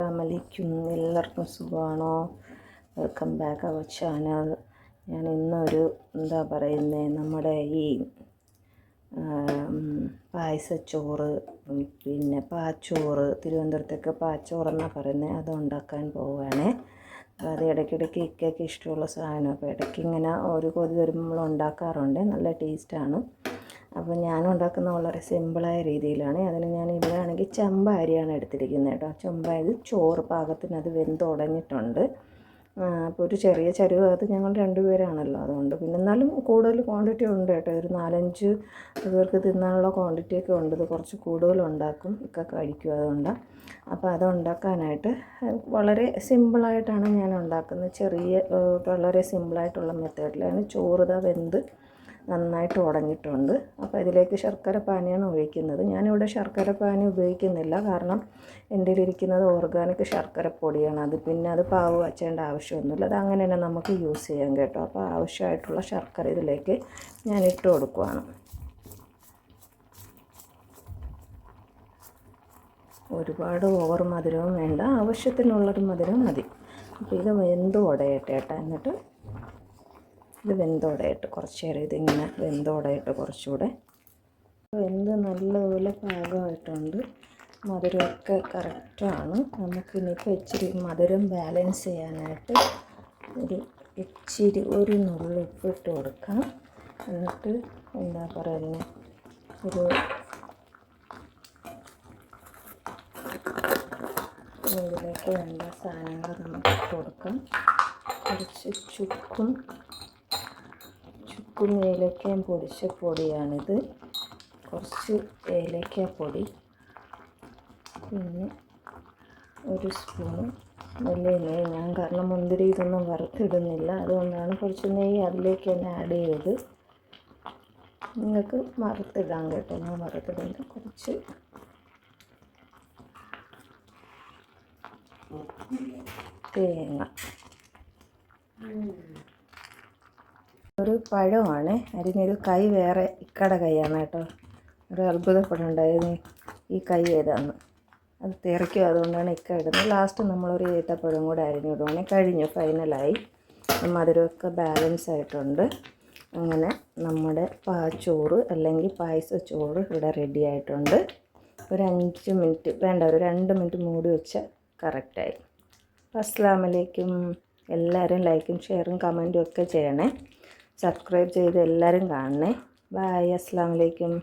അസ്സലാമലൈക്കും, എല്ലാവർക്കും സുഖമാണോ? Welcome back our channel. ഞാൻ ഇന്നൊരു നമ്മുടെ ഈ പായസച്ചോറ്, പിന്നെ പാച്ചോറ്, തിരുവനന്തപുരത്തൊക്കെ പാച്ചോറെന്നാണ് പറയുന്നത്, അത് ഉണ്ടാക്കാൻ പോവുകയാണേ. അത് ഇടയ്ക്കിടയ്ക്ക് ഇക്കയ്ക്ക് ഇഷ്ടമുള്ള സാധനം. അപ്പോൾ ഇടയ്ക്ക് ഇങ്ങനെ ഒരു കൊതി വരുമ്പോൾ ഉണ്ടാക്കാറുണ്ട്. നല്ല ടേസ്റ്റാണ്. അപ്പോൾ ഞാൻ ഉണ്ടാക്കുന്ന വളരെ സിമ്പിളായ രീതിയിലാണ്. അതിന് ഞാൻ ഇവിടെ ആണെങ്കിൽ ചെമ്പ അരിയാണ് എടുത്തിരിക്കുന്നത് കേട്ടോ. ചെമ്പ അരി ചോറ് പാകത്തിന് അത് വെന്തുടഞ്ഞിട്ടുണ്ട്. അപ്പോൾ ഒരു ചെറിയ ചരുവ, അത് ഞങ്ങൾ 2 പേരാണല്ലോ, അതുകൊണ്ട് പിന്നെ എന്നാലും കൂടുതൽ ക്വാണ്ടിറ്റി ഉണ്ട് കേട്ടോ. ഒരു 4-5 പേർക്ക് തിന്നാനുള്ള ക്വാണ്ടിറ്റിയൊക്കെ ഉണ്ട്. ഇത് കുറച്ച് കൂടുതലുണ്ടാക്കും, ഒക്കെ കഴിക്കും, അതുകൊണ്ടാണ്. അപ്പോൾ അത് ഉണ്ടാക്കാനായിട്ട് വളരെ സിമ്പിളായിട്ടാണ് ഞാൻ ഉണ്ടാക്കുന്നത്. വളരെ സിമ്പിളായിട്ടുള്ള മെത്തേഡിലാണ്. ചോറ് വെന്ത് നന്നായിട്ട് ഉടഞ്ഞിട്ടുണ്ട്. അപ്പോൾ ഇതിലേക്ക് ശർക്കര പാനിയാണ് ഒഴിക്കുന്നത്. ഞാനിവിടെ ശർക്കര പാനി ഉപയോഗിക്കുന്നില്ല, കാരണം എൻ്റെ ഇരിക്കുന്നത് ഓർഗാനിക് ശർക്കരപ്പൊടിയാണ്. അത് പാവ് വച്ചേണ്ട ആവശ്യമൊന്നുമില്ല. അത് അങ്ങനെ തന്നെ നമുക്ക് യൂസ് ചെയ്യാം കേട്ടോ. അപ്പോൾ ആവശ്യമായിട്ടുള്ള ശർക്കര ഇതിലേക്ക് ഞാൻ ഇട്ട് കൊടുക്കുകയാണ്. ഒരുപാട് ഓവർ മധുരവും വേണ്ട, ആവശ്യത്തിനുള്ളൊരു മധുരം മതി. അപ്പോൾ ഇത് വെന്ത് ഉടയട്ടെ കേട്ടോ. എന്നിട്ട് ഇത് വെന്തോടയിട്ട് കുറച്ച് നേരം ഇതിങ്ങനെ വെന്തോടയിട്ട് കുറച്ചുകൂടെ വെന്ത് നല്ലതുപോലെ പാകമായിട്ടുണ്ട്. മധുരമൊക്കെ കറക്റ്റാണ്. നമുക്കിനിയിപ്പോൾ ഇച്ചിരി മധുരം ബാലൻസ് ചെയ്യാനായിട്ട് ഒരു നുള്ളി ഉപ്പിട്ട് കൊടുക്കാം. എന്നിട്ട് ഇതിലേക്ക് വേണ്ട സാധനങ്ങൾ നമുക്ക് ഇട്ട് കൊടുക്കാം. കുറച്ച് ചുക്കും ഏലക്കയും പൊടിച്ച പൊടിയാണിത്. കുറച്ച് ഏലക്കാപ്പൊടി, പിന്നെ ഒരു സ്പൂൺ വലിയ നെയ്യ്. ഞാൻ കാരണം മുന്തിരി ഇതൊന്നും വറുത്തിടുന്നില്ല, അതുകൊണ്ടാണ് കുറച്ച് നെയ്യ് അതിലേക്ക് തന്നെ ആഡ് ചെയ്ത്. നിങ്ങൾക്ക് വറുത്തിടാം കേട്ടോ, ഞാൻ വറുത്തിടുന്നത്. കുറച്ച് തേങ്ങ, ഒരു പഴമാണ്. അതിനൊരു കൈ വേറെ ഇക്കടെ കൈയാണ് കേട്ടോ. ഒരു അത്ഭുതപ്പെടുണ്ടായിരുന്നു ഈ കൈ ഏതാന്ന്. അത് തെറിക്കും, അതുകൊണ്ടാണ് ഇക്ക ഇടുന്നത്. ലാസ്റ്റ് നമ്മളൊരു ഏത്തപ്പഴം കൂടെ അരിഞ്ഞിടുവാണെങ്കിൽ കഴിഞ്ഞു, ഫൈനലായി. മധുരമൊക്കെ ബാലൻസ് ആയിട്ടുണ്ട്. അങ്ങനെ നമ്മുടെ പാച്ചോറ് അല്ലെങ്കിൽ പായസച്ചോറ് ഇവിടെ റെഡി ആയിട്ടുണ്ട്. ഒരു 5 മിനിറ്റ് വേണ്ട, ഒരു 2 മിനിറ്റ് മൂടി വെച്ചാൽ കറക്റ്റായി. അസ്സലാമലൈക്കും. എല്ലാവരും ലൈക്കും ഷെയറും കമൻറ്റും ഒക്കെ ചെയ്യണേ. സബ്സ്ക്രൈബ് ചെയ്ത് എല്ലാവരും കാണണേ. ബായ്. അസ്സലാമലൈക്കും.